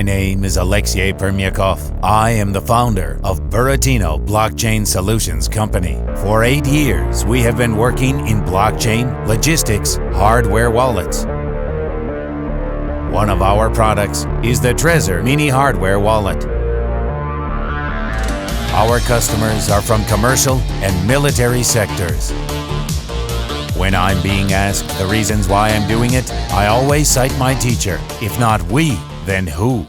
My name is Alexey Permyakov. I am the founder of Buratino Blockchain Solutions Company. For 8 years, we have been working in blockchain, logistics, hardware wallets. One of our products is the Trezor Mini Hardware Wallet. Our customers are from commercial and military sectors. When I'm being asked the reasons why I'm doing it, I always cite my teacher. If not we, then who?